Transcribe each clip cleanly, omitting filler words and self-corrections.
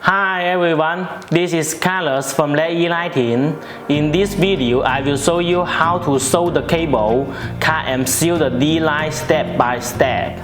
Hi everyone, this is Carlos from LED Lighting. In this video, I will show you how to solder the cable, cut and seal the D line step by step.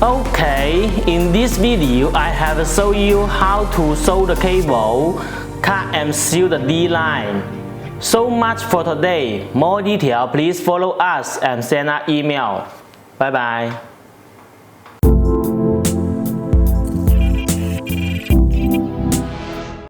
Okay, in this video I have shown you how to solder the cable, cut and seal the D line. So much for today. More detail, please follow us and send an email. Bye bye.